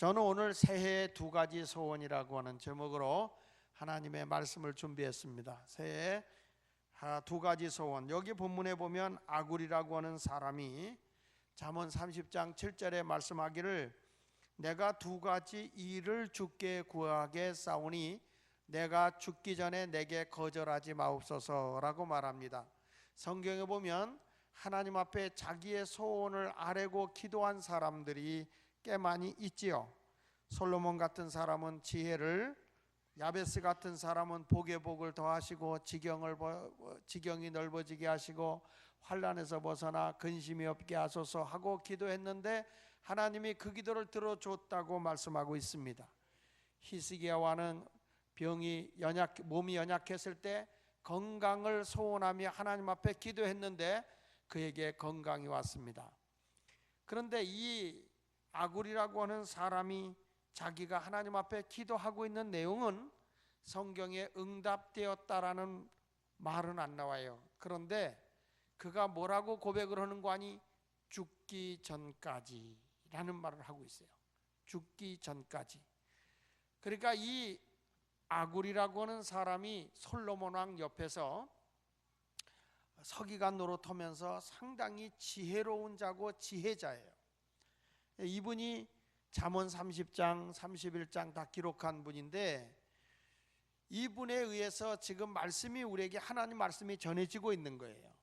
저는 오늘 새해 두 가지 소원이라고 하는 제목으로 하나님의 말씀을 준비했습니다. 새해 두 가지 소원. 여기 본문에 보면 아굴이라고 하는 사람이 잠언 30장 7절에 말씀하기를 내가 두 가지 일을 주께 구하겠사오니 내가 죽기 전에 내게 거절하지 마옵소서라고 말합니다. 성경에 보면 하나님 앞에 자기의 소원을 아뢰고 기도한 사람들이 꽤 많이 있지요. 솔로몬 같은 사람은 지혜를, 야베스 같은 사람은 복에 복을 더하시고 지경이 넓어지게 하시고 환난에서 벗어나 근심이 없게 하소서 하고 기도했는데 하나님이 그 기도를 들어줬다고 말씀하고 있습니다. 히스기야 왕은 몸이 연약했을 때 건강을 소원하며 하나님 앞에 기도했는데 그에게 건강이 왔습니다. 그런데 이 아굴이라고 하는 사람이 자기가 하나님 앞에 기도하고 있는 내용은 성경에 응답되었다라는 말은 안 나와요. 그런데 그가 뭐라고 고백을 하는 거 아니? 죽기 전까지 라는 말을 하고 있어요. 죽기 전까지. 그러니까 이 아굴이라고 하는 사람이 솔로몬 왕 옆에서 서기관 노릇하면서 상당히 지혜로운 자고 지혜자예요. 이분이 잠언 30장 31장 다 기록한 분인데 이분에 의해서 지금 말씀이 우리에게 하나님 말씀이 전해지고 있는 거예요.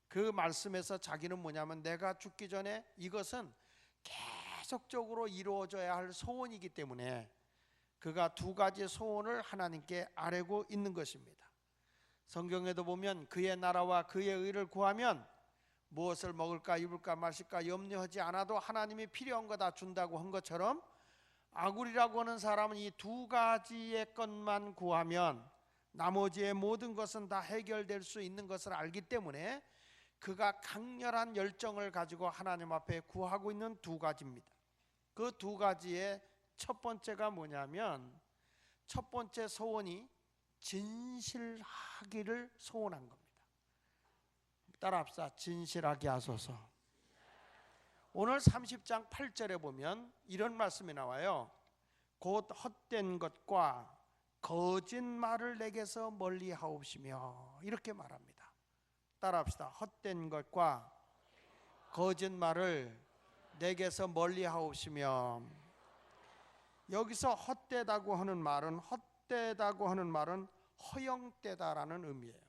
그 말씀에서 자기는 뭐냐면 내가 죽기 전에 이것은 계속적으로 이루어져야 할 소원이기 때문에 그가 두 가지 소원을 하나님께 아뢰고 있는 것입니다. 성경에도 보면 그의 나라와 그의 의를 구하면 무엇을 먹을까 입을까 마실까 염려하지 않아도 하나님이 필요한 거 다 준다고 한 것처럼 아굴이라고 하는 사람은 이 두 가지의 것만 구하면 나머지의 모든 것은 다 해결될 수 있는 것을 알기 때문에 그가 강렬한 열정을 가지고 하나님 앞에 구하고 있는 두 가지입니다. 그 두 가지의 첫 번째가 뭐냐면 첫 번째 소원이 진실하기를 소원한 겁니다. 따라합시다. 진실하게 하소서. 오늘 30장 8절에 보면 이런 말씀이 나와요. 곧 헛된 것과 거짓말을 내게서 멀리 하옵시며 이렇게 말합니다. 따라합시다. 헛된 것과 거짓말을 내게서 멀리 하옵시며. 여기서 헛되다고 하는 말은 허영되다라는 의미예요.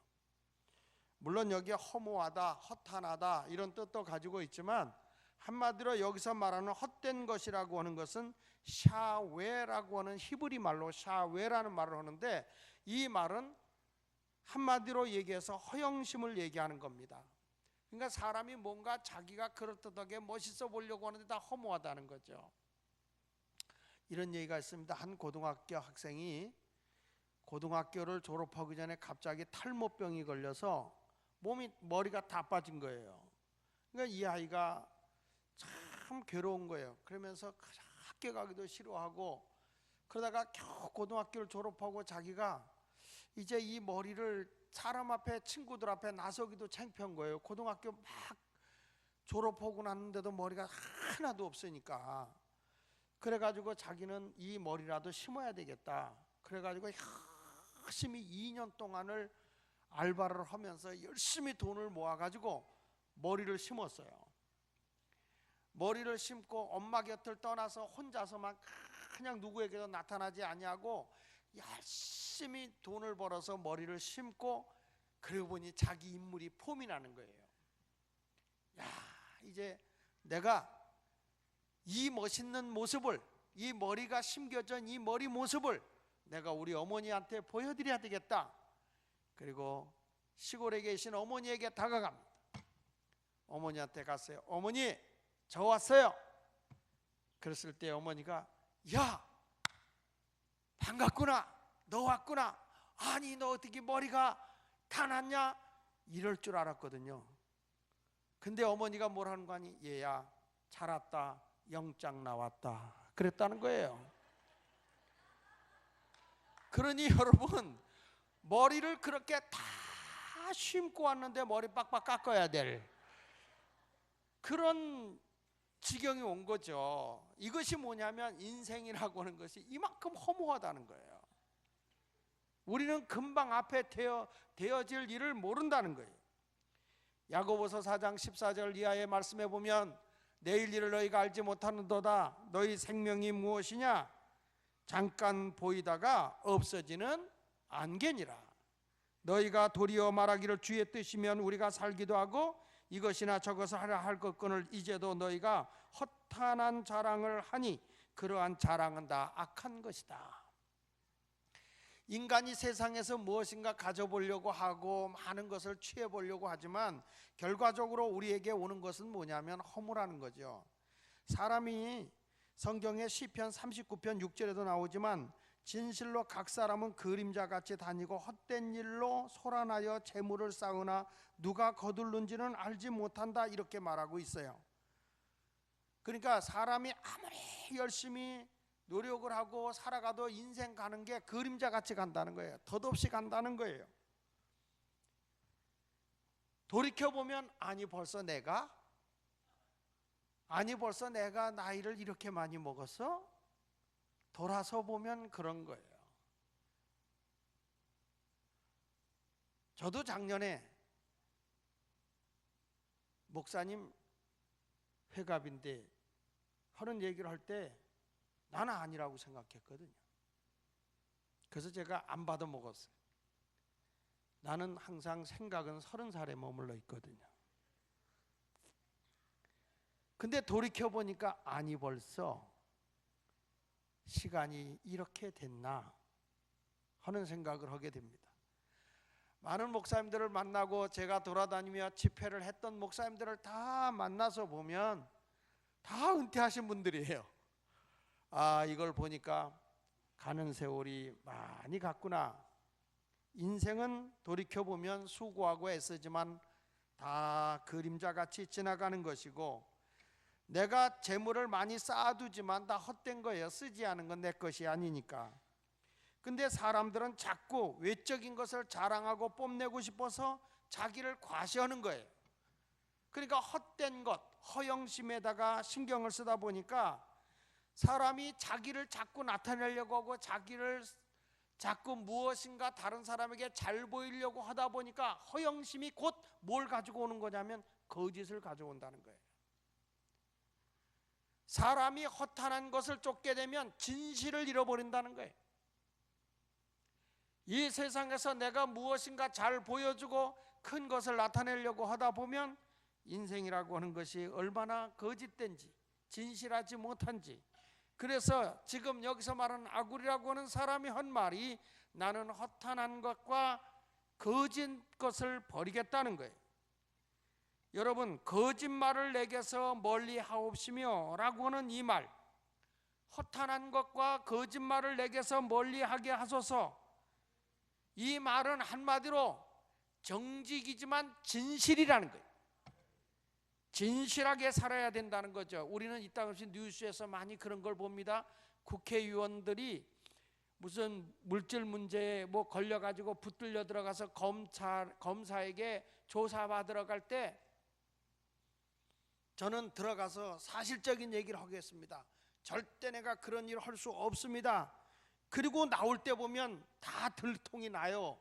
물론 여기에 허무하다, 허탄하다 이런 뜻도 가지고 있지만 한마디로 여기서 말하는 헛된 것이라고 하는 것은 샤웨라고 하는 히브리 말로 샤웨라는 말을 하는데 이 말은 한마디로 얘기해서 허영심을 얘기하는 겁니다. 그러니까 사람이 뭔가 자기가 그럴듯하게 멋있어 보려고 하는데 다 허무하다는 거죠. 이런 얘기가 있습니다. 한 고등학교 학생이 고등학교를 졸업하기 전에 갑자기 탈모병이 걸려서 머리가 다 빠진 거예요. 그러니까 이 아이가 참 괴로운 거예요. 그러면서 학교 가기도 싫어하고 그러다가 겨우 고등학교를 졸업하고 자기가 이제 이 머리를 사람 앞에 친구들 앞에 나서기도 창피한 거예요. 고등학교 막 졸업하고 났는데도 머리가 하나도 없으니까. 그래가지고 자기는 이 머리라도 심어야 되겠다. 그래가지고 열심히 2년 동안을 알바를 하면서 열심히 돈을 모아가지고 머리를 심었어요. 머리를 심고 엄마 곁을 떠나서 혼자서만 그냥 누구에게도 나타나지 아니하고 열심히 돈을 벌어서 머리를 심고 그러고 보니 자기 인물이 폼이 나는 거예요. 야, 이제 내가 이 멋있는 모습을, 이 머리가 심겨진 이 머리 모습을 내가 우리 어머니한테 보여드려야 되겠다. 그리고 시골에 계신 어머니에게 다가갑니다. 어머니한테 갔어요. 어머니, 저 왔어요. 그랬을 때 어머니가 야, 반갑구나. 너 왔구나. 아니 너 어떻게 머리가 다 났냐? 이럴 줄 알았거든요. 근데 어머니가 뭐라는 거 아니? 얘야 잘 왔다. 영장 나왔다. 그랬다는 거예요. 그러니 여러분 머리를 그렇게 다 심고 왔는데 머리 빡빡 깎아야 될 그런 지경이 온 거죠. 이것이 뭐냐면 인생이라고 하는 것이 이만큼 허무하다는 거예요. 우리는 금방 앞에 되어질 일을 모른다는 거예요. 야고보서 4장 14절 이하의 말씀에 보면 내일 일을 너희가 알지 못하는도다. 너희 생명이 무엇이냐? 잠깐 보이다가 없어지는 안개니라. 너희가 도리어 말하기를 주의 뜻이면 우리가 살기도 하고 이것이나 저것을 하려 할 것건을 이제도 너희가 허탄한 자랑을 하니 그러한 자랑은 다 악한 것이다. 인간이 세상에서 무엇인가 가져보려고 하고 많은 것을 취해보려고 하지만 결과적으로 우리에게 오는 것은 뭐냐면 허무라는 거죠. 사람이 성경의 시편 39편 6절에도 나오지만 진실로 각 사람은 그림자같이 다니고 헛된 일로 소란하여 재물을 쌓으나 누가 거둘는지는 알지 못한다, 이렇게 말하고 있어요. 그러니까 사람이 아무리 열심히 노력을 하고 살아가도 인생 가는 게 그림자같이 간다는 거예요. 덧없이 간다는 거예요. 돌이켜보면 아니 벌써 내가 나이를 이렇게 많이 먹었어? 돌아서 보면 그런 거예요. 저도 작년에 목사님 회갑인데 하는 얘기를 할 때 나는 아니라고 생각했거든요. 그래서 제가 안 받아 먹었어요. 나는 항상 생각은 30살에 머물러 있거든요. 근데 돌이켜보니까 아니 벌써 시간이 이렇게 됐나 하는 생각을 하게 됩니다. 많은 목사님들을 만나고 제가 돌아다니며 집회를 했던 목사님들을 다 만나서 보면 다 은퇴하신 분들이에요. 아, 이걸 보니까 가는 세월이 많이 갔구나. 인생은 돌이켜보면 수고하고 애쓰지만 다 그림자같이 지나가는 것이고, 내가 재물을 많이 쌓아두지만 다 헛된 거예요. 쓰지 않은 건 내 것이 아니니까. 근데 사람들은 자꾸 외적인 것을 자랑하고 뽐내고 싶어서 자기를 과시하는 거예요. 그러니까 헛된 것, 허영심에다가 신경을 쓰다 보니까 사람이 자기를 자꾸 나타내려고 하고 자기를 자꾸 무엇인가 다른 사람에게 잘 보이려고 하다 보니까 허영심이 곧 뭘 가지고 오는 거냐면 거짓을 가져온다는 거예요. 사람이 허탄한 것을 쫓게 되면 진실을 잃어버린다는 거예요. 이 세상에서 내가 무엇인가 잘 보여주고 큰 것을 나타내려고 하다 보면 인생이라고 하는 것이 얼마나 거짓된지 진실하지 못한지. 그래서 지금 여기서 말하는 아굴이라고 하는 사람이 한 말이 나는 허탄한 것과 거짓 것을 버리겠다는 거예요. 여러분, 거짓말을 내게서 멀리 하옵시며 라고 하는 이 말, 허탄한 것과 거짓말을 내게서 멀리하게 하소서, 이 말은 한마디로 정직이지만 진실이라는 거예요. 진실하게 살아야 된다는 거죠. 우리는 이따금씩 뉴스에서 많이 그런 걸 봅니다. 국회의원들이 무슨 물질 문제에 뭐 걸려가지고 붙들려 들어가서 검사에게 조사받으러 갈 때 저는 들어가서 사실적인 얘기를 하겠습니다. 절대 내가 그런 일을 할 수 없습니다. 그리고 나올 때 보면 다 들통이 나요.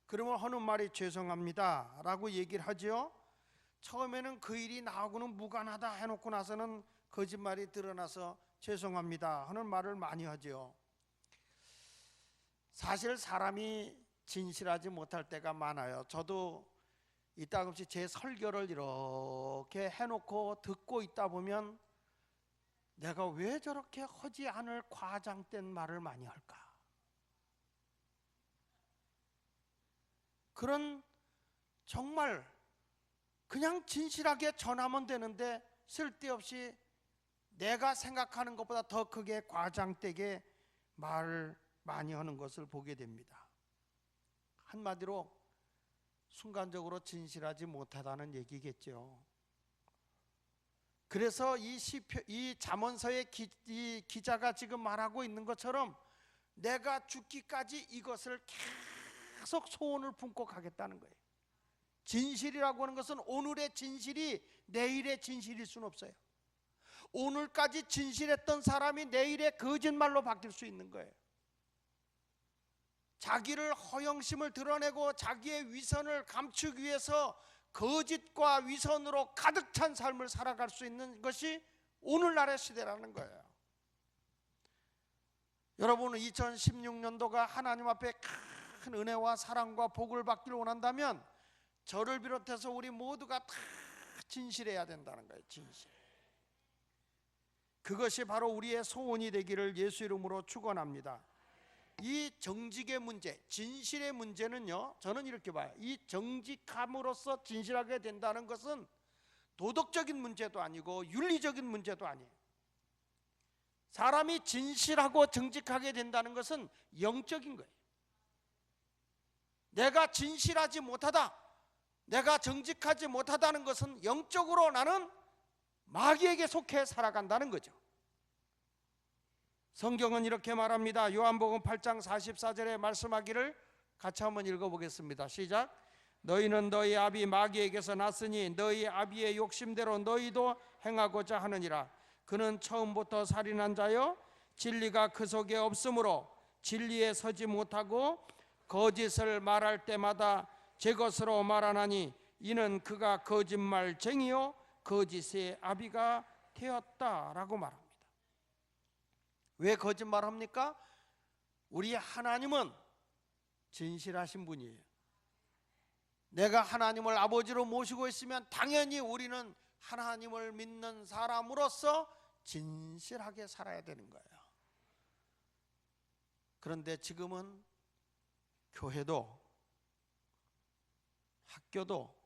그러면 하는 말이 죄송합니다 라고 얘기를 하죠. 처음에는 그 일이 나하고는 무관하다 해놓고 나서는 거짓말이 드러나서 죄송합니다 하는 말을 많이 하죠. 사실 사람이 진실하지 못할 때가 많아요. 저도 이따금씩 제 설교를 이렇게 해놓고 듣고 있다 보면 내가 왜 저렇게 하지 않을 과장된 말을 많이 할까? 그런 정말 그냥 진실하게 전하면 되는데 쓸데없이 내가 생각하는 것보다 더 크게 과장되게 말을 많이 하는 것을 보게 됩니다. 한마디로 순간적으로 진실하지 못하다는 얘기겠죠. 그래서 이 잠언서의 이 기자가 지금 말하고 있는 것처럼 내가 죽기까지 이것을 계속 소원을 품고 가겠다는 거예요. 진실이라고 하는 것은 오늘의 진실이 내일의 진실일 수는 없어요. 오늘까지 진실했던 사람이 내일의 거짓말로 바뀔 수 있는 거예요. 자기를 허영심을 드러내고 자기의 위선을 감추기 위해서 거짓과 위선으로 가득 찬 삶을 살아갈 수 있는 것이 오늘날의 시대라는 거예요. 여러분은 2016년도가 하나님 앞에 큰 은혜와 사랑과 복을 받기를 원한다면 저를 비롯해서 우리 모두가 다 진실해야 된다는 거예요. 진실. 그것이 바로 우리의 소원이 되기를 예수 이름으로 축원합니다. 이 정직의 문제, 진실의 문제는요, 저는 이렇게 봐요. 이 정직함으로써 진실하게 된다는 것은 도덕적인 문제도 아니고 윤리적인 문제도 아니에요. 사람이 진실하고 정직하게 된다는 것은 영적인 거예요. 내가 진실하지 못하다, 내가 정직하지 못하다는 것은 영적으로 나는 마귀에게 속해 살아간다는 거죠. 성경은 이렇게 말합니다. 요한복음 8장 44절에 말씀하기를 같이 한번 읽어보겠습니다. 시작. 너희는 너희 아비 마귀에게서 났으니 너희 아비의 욕심대로 너희도 행하고자 하느니라. 그는 처음부터 살인한 자요 진리가 그 속에 없으므로 진리에 서지 못하고 거짓을 말할 때마다 제 것으로 말하나니 이는 그가 거짓말쟁이요 거짓의 아비가 되었다라고 말합니다. 왜 거짓말합니까? 우리 하나님은 진실하신 분이에요. 내가 하나님을 아버지로 모시고 있으면 당연히 우리는 하나님을 믿는 사람으로서 진실하게 살아야 되는 거예요. 그런데 지금은 교회도 학교도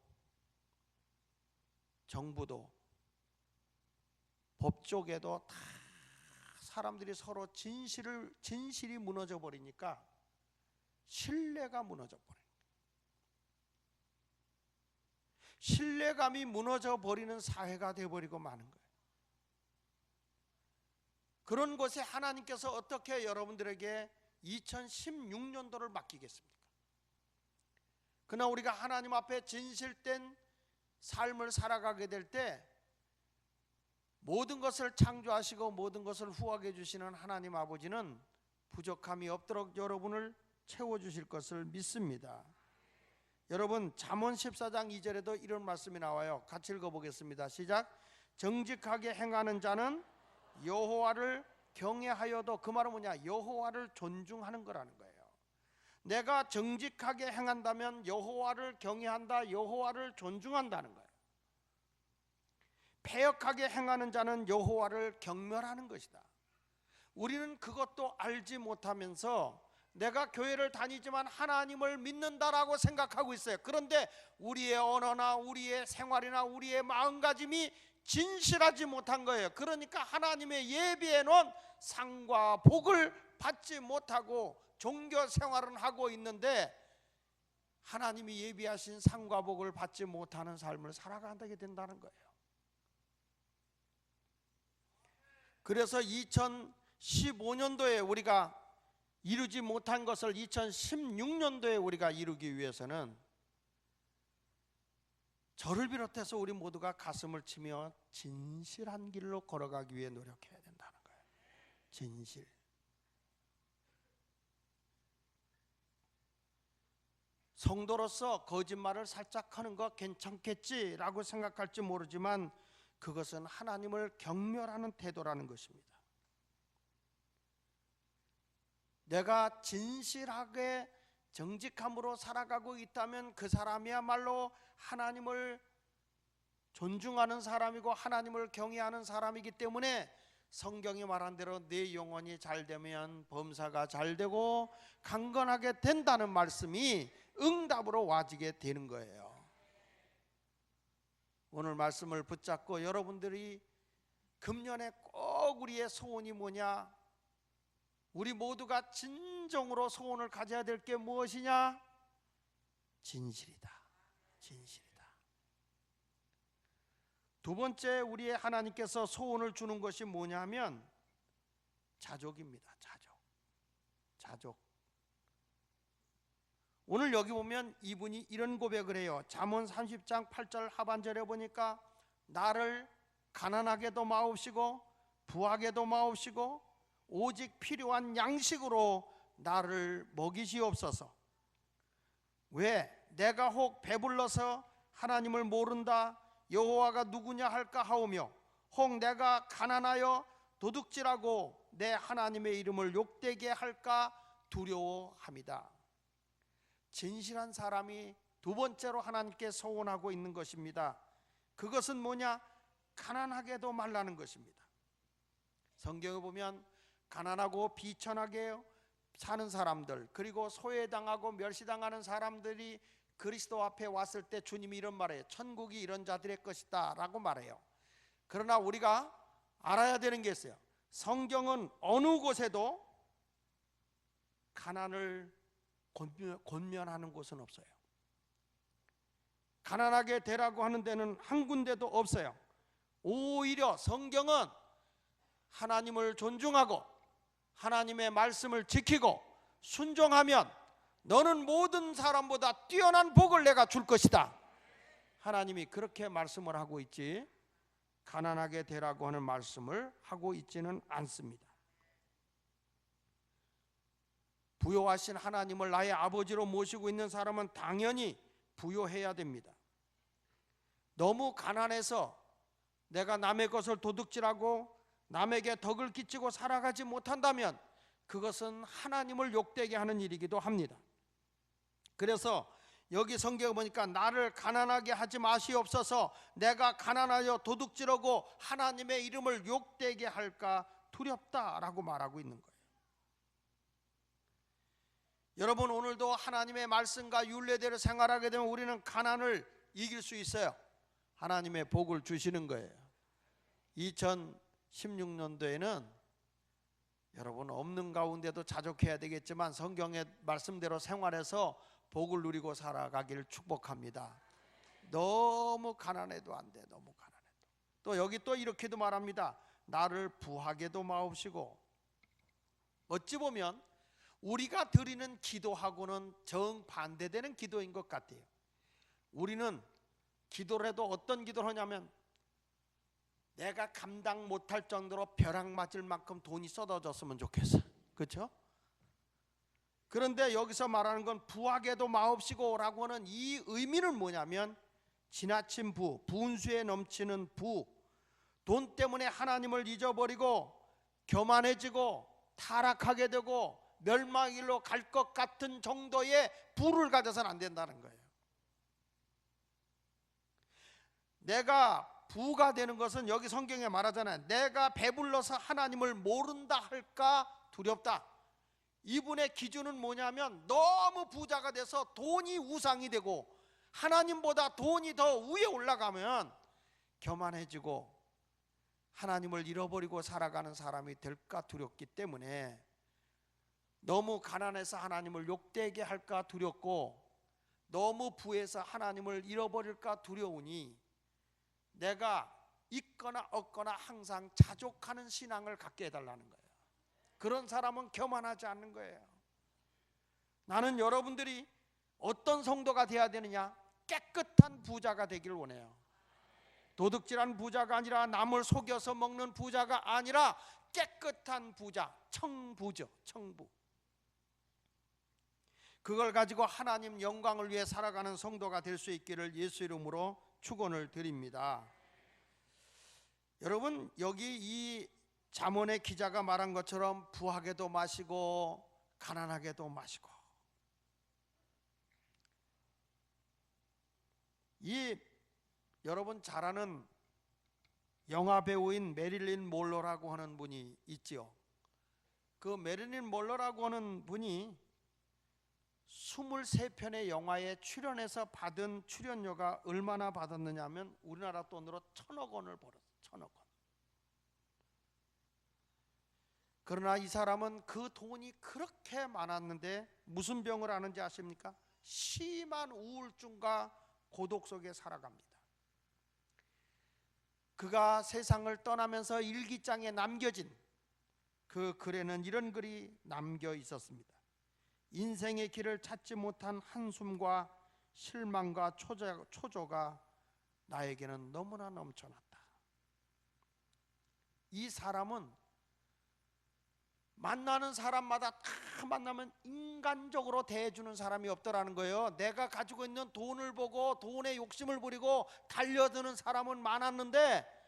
정부도 법 쪽에도 다 사람들이 서로 진실이 무너져 버리니까 신뢰가 무너져 버려요. 신뢰감이 무너져 버리는 사회가 되어버리고 마는 거예요. 그런 곳에 하나님께서 어떻게 여러분들에게 2016년도를 맡기겠습니까? 그러나 우리가 하나님 앞에 진실된 삶을 살아가게 될 때 모든 것을 창조하시고 모든 것을 후하게 주시는 하나님 아버지는 부족함이 없도록 여러분을 채워주실 것을 믿습니다. 여러분 잠언 14장 2절에도 이런 말씀이 나와요. 같이 읽어보겠습니다. 시작. 정직하게 행하는 자는 여호와를 경외하여도, 그 말은 뭐냐? 여호와를 존중하는 거라는 거예요. 내가 정직하게 행한다면 여호와를 경외한다, 여호와를 존중한다는 거예요. 패역하게 행하는 자는 여호와를 경멸하는 것이다. 우리는 그것도 알지 못하면서 내가 교회를 다니지만 하나님을 믿는다라고 생각하고 있어요. 그런데 우리의 언어나 우리의 생활이나 우리의 마음가짐이 진실하지 못한 거예요. 그러니까 하나님의 예비해 놓은 상과 복을 받지 못하고 종교 생활은 하고 있는데 하나님이 예비하신 상과 복을 받지 못하는 삶을 살아가게 된다는 거예요. 그래서 2015년도에 우리가 이루지 못한 것을 2016년도에 우리가 이루기 위해서는 저를 비롯해서 우리 모두가 가슴을 치며 진실한 길로 걸어가기 위해 노력해야 된다는 거예요. 진실. 성도로서 거짓말을 살짝 하는 거 괜찮겠지라고 생각할지 모르지만 그것은 하나님을 경멸하는 태도라는 것입니다. 내가 진실하게 정직함으로 살아가고 있다면 그 사람이야말로 하나님을 존중하는 사람이고 하나님을 경외하는 사람이기 때문에 성경이 말한 대로 내 영혼이 잘되면 범사가 잘되고 강건하게 된다는 말씀이 응답으로 와지게 되는 거예요. 오늘 말씀을 붙잡고 여러분들이 금년에 꼭 우리의 소원이 뭐냐? 우리 모두가 진정으로 소원을 가져야 될 게 무엇이냐? 진실이다. 진실이다. 두 번째 우리의 하나님께서 소원을 주는 것이 뭐냐면 자족입니다. 자족. 오늘 여기 보면 이분이 이런 고백을 해요. 잠언 30장 8절 하반절에 보니까 나를 가난하게도 마옵시고 부하게도 마옵시고 오직 필요한 양식으로 나를 먹이시옵소서. 왜 내가 혹 배불러서 하나님을 모른다 여호와가 누구냐 할까 하오며 혹 내가 가난하여 도둑질하고 내 하나님의 이름을 욕되게 할까 두려워함이다. 진실한 사람이 두 번째로 하나님께 소원하고 있는 것입니다. 그것은 뭐냐? 가난하게도 말라는 것입니다. 성경에 보면 가난하고 비천하게 사는 사람들, 그리고 소외당하고 멸시당하는 사람들이 그리스도 앞에 왔을 때 주님이 이런 말해요. 천국이 이런 자들의 것이다 라고 말해요. 그러나 우리가 알아야 되는 게 있어요. 성경은 어느 곳에도 가난을 권면하는 곳은 없어요. 가난하게 되라고 하는 데는 한 군데도 없어요. 오히려 성경은 하나님을 존중하고 하나님의 말씀을 지키고 순종하면 너는 모든 사람보다 뛰어난 복을 내가 줄 것이다. 하나님이 그렇게 말씀을 하고 있지 가난하게 되라고 하는 말씀을 하고 있지는 않습니다. 부요하신 하나님을 나의 아버지로 모시고 있는 사람은 당연히 부요해야 됩니다. 너무 가난해서 내가 남의 것을 도둑질하고 남에게 덕을 끼치고 살아가지 못한다면 그것은 하나님을 욕되게 하는 일이기도 합니다. 그래서 여기 성경에 보니까 나를 가난하게 하지 마시옵소서, 내가 가난하여 도둑질하고 하나님의 이름을 욕되게 할까 두렵다라고 말하고 있는 거예요. 여러분, 오늘도 하나님의 말씀과 율례대로 생활하게 되면 우리는 가난을 이길 수 있어요. 하나님의 복을 주시는 거예요. 2016년도에는 여러분 없는 가운데도 자족해야 되겠지만 성경의 말씀대로 생활해서 복을 누리고 살아가기를 축복합니다. 너무 가난해도 안 돼. 너무 가난해도. 또 여기 또 이렇게도 말합니다. 나를 부하게도 마옵시고. 어찌 보면 우리가 드리는 기도하고는 정반대되는 기도인 것 같아요. 우리는 기도를 해도 어떤 기도를 하냐면 내가 감당 못할 정도로 벼락 맞을 만큼 돈이 쏟아졌으면 좋겠어. 그렇죠? 그런데 여기서 말하는 건 부하게도 마옵시고 라고 하는 이 의미는 뭐냐면 지나친 부, 분수에 넘치는 부, 돈 때문에 하나님을 잊어버리고 교만해지고 타락하게 되고 멸망일로 갈 것 같은 정도의 부를 가져서는 안 된다는 거예요. 내가 부가 되는 것은 여기 성경에 말하잖아요. 내가 배불러서 하나님을 모른다 할까 두렵다. 이분의 기준은 뭐냐면 너무 부자가 돼서 돈이 우상이 되고 하나님보다 돈이 더 위에 올라가면 교만해지고 하나님을 잃어버리고 살아가는 사람이 될까 두렵기 때문에 너무 가난해서 하나님을 욕되게 할까 두렵고 너무 부해서 하나님을 잃어버릴까 두려우니 내가 있거나 없거나 항상 자족하는 신앙을 갖게 해달라는 거예요. 그런 사람은 교만하지 않는 거예요. 나는 여러분들이 어떤 성도가 돼야 되느냐? 깨끗한 부자가 되길 원해요. 도둑질한 부자가 아니라 남을 속여서 먹는 부자가 아니라 깨끗한 부자, 청부죠. 청부. 그걸 가지고 하나님 영광을 위해 살아가는 성도가 될 수 있기를 예수 이름으로 축원을 드립니다. 여러분, 여기 이 잠언의 기자가 말한 것처럼 부하게도 마시고 가난하게도 마시고, 이 여러분 잘 아는 영화 배우인 메릴린 몰로라고 하는 분이 있지요. 그 메릴린 몰로라고 하는 분이 23편의 영화에 출연해서 받은 출연료가 얼마나 받았느냐 하면 우리나라 돈으로 1,000억 원을 벌었어요. 1,000억 원. 그러나 이 사람은 그 돈이 그렇게 많았는데 무슨 병을 앓는지 아십니까? 심한 우울증과 고독 속에 살아갑니다. 그가 세상을 떠나면서 일기장에 남겨진 그 글에는 이런 글이 남겨 있었습니다. 인생의 길을 찾지 못한 한숨과 실망과 초조가 나에게는 너무나 넘쳐났다. 이 사람은 만나는 사람마다 다 만나면 인간적으로 대해주는 사람이 없더라는 거예요. 내가 가지고 있는 돈을 보고 돈에 욕심을 부리고 달려드는 사람은 많았는데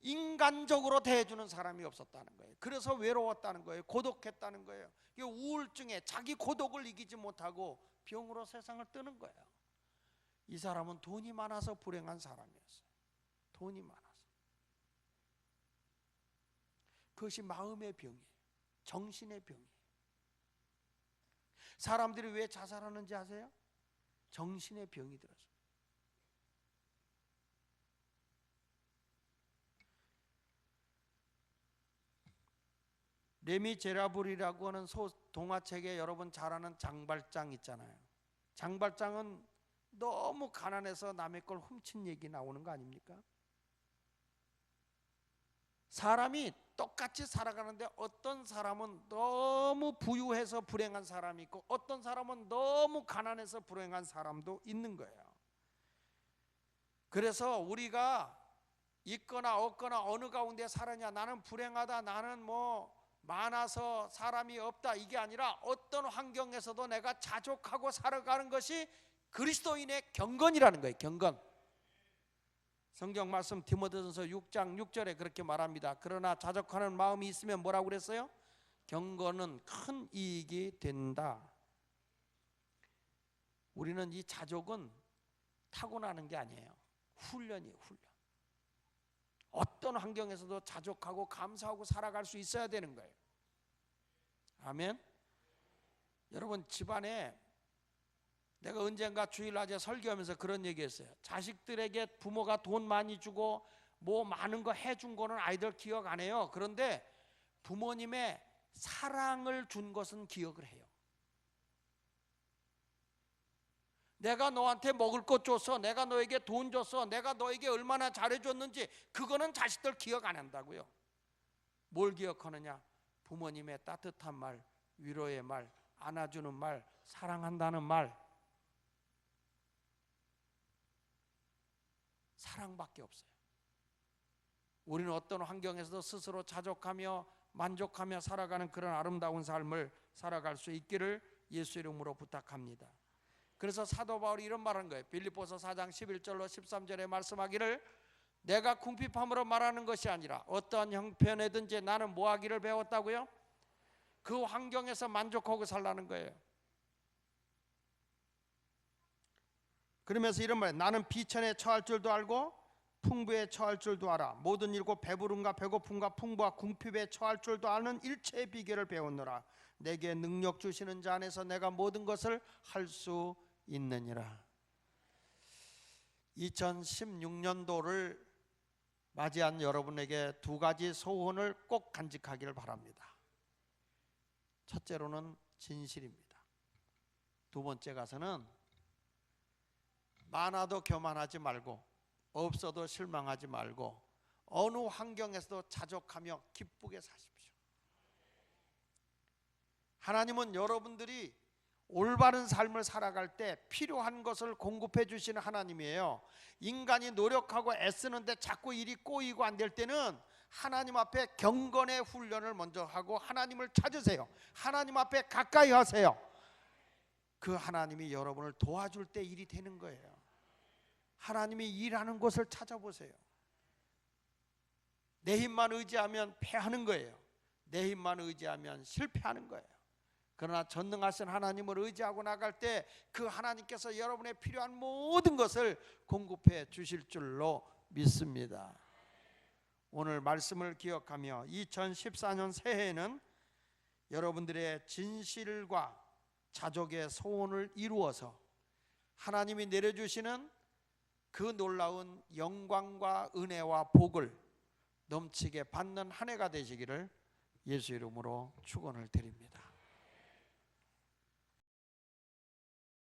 인간적으로 대해주는 사람이 없었다는 거예요. 그래서 외로웠다는 거예요. 고독했다는 거예요. 우울증에 자기 고독을 이기지 못하고 병으로 세상을 뜨는 거예요. 이 사람은 돈이 많아서 불행한 사람이었어요. 돈이 많아서. 그것이 마음의 병이에요. 정신의 병이에요. 사람들이 왜 자살하는지 아세요? 정신의 병이 들어서. 레미제라블이라고 하는 동화책에 여러분 잘 아는 장발장 있잖아요. 장발장은 너무 가난해서 남의 걸 훔친 얘기 나오는 거 아닙니까? 사람이 똑같이 살아가는데 어떤 사람은 너무 부유해서 불행한 사람이 있고 어떤 사람은 너무 가난해서 불행한 사람도 있는 거예요. 그래서 우리가 있거나 없거나 어느 가운데 살았냐, 나는 불행하다, 나는 많아서 사람이 없다, 이게 아니라 어떤 환경에서도 내가 자족하고 살아가는 것이 그리스도인의 경건이라는 거예요. 경건. 성경 말씀 디모데전서 6장 6절에 그렇게 말합니다. 그러나 자족하는 마음이 있으면 뭐라고 그랬어요? 경건은 큰 이익이 된다. 우리는 이 자족은 타고나는 게 아니에요. 훈련이에요. 훈련. 어떤 환경에서도 자족하고 감사하고 살아갈 수 있어야 되는 거예요. 아멘. 여러분, 집안에 내가 언젠가 주일낮에 설교하면서 그런 얘기했어요. 자식들에게 부모가 돈 많이 주고 많은 거 해준 거는 아이들 기억 안 해요. 그런데 부모님의 사랑을 준 것은 기억을 해요. 내가 너한테 먹을 것 줬어, 내가 너에게 돈 줬어, 내가 너에게 얼마나 잘해줬는지, 그거는 자식들 기억 안 한다고요. 뭘 기억하느냐? 부모님의 따뜻한 말, 위로의 말, 안아주는 말, 사랑한다는 말, 사랑밖에 없어요. 우리는 어떤 환경에서도 스스로 자족하며 만족하며 살아가는 그런 아름다운 삶을 살아갈 수 있기를 예수 이름으로 부탁합니다. 그래서 사도 바울이 이런 말하는 거예요. 빌립보서 4장 11절로 13절에 말씀하기를, 내가 궁핍함으로 말하는 것이 아니라 어떠한 형편에든지 나는 뭐하기를 배웠다고요? 그 환경에서 만족하고 살라는 거예요. 그러면서 이런 말이에요. 나는 비천에 처할 줄도 알고 풍부에 처할 줄도 알아. 모든 일고 배부름과 배고픔과 풍부와 궁핍에 처할 줄도 아는 일체의 비결을 배웠노라. 내게 능력 주시는 자 안에서 내가 모든 것을 할 수 있느니라. 2016년도를 맞이한 여러분에게 두 가지 소원을 꼭 간직하기를 바랍니다. 첫째로는 진실입니다. 두 번째 가서는 많아도 교만하지 말고 없어도 실망하지 말고 어느 환경에서도 자족하며 기쁘게 사십시오. 하나님은 여러분들이 올바른 삶을 살아갈 때 필요한 것을 공급해 주시는 하나님이에요. 인간이 노력하고 애쓰는데 자꾸 일이 꼬이고 안 될 때는 하나님 앞에 경건의 훈련을 먼저 하고 하나님을 찾으세요. 하나님 앞에 가까이 하세요. 그 하나님이 여러분을 도와줄 때 일이 되는 거예요. 하나님이 일하는 곳을 찾아보세요. 내 힘만 의지하면 패하는 거예요. 내 힘만 의지하면 실패하는 거예요. 그러나 전능하신 하나님을 의지하고 나갈 때 그 하나님께서 여러분의 필요한 모든 것을 공급해 주실 줄로 믿습니다. 오늘 말씀을 기억하며 2014년 새해에는 여러분들의 진실과 자족의 소원을 이루어서 하나님이 내려주시는 그 놀라운 영광과 은혜와 복을 넘치게 받는 한 해가 되시기를 예수 이름으로 축원을 드립니다.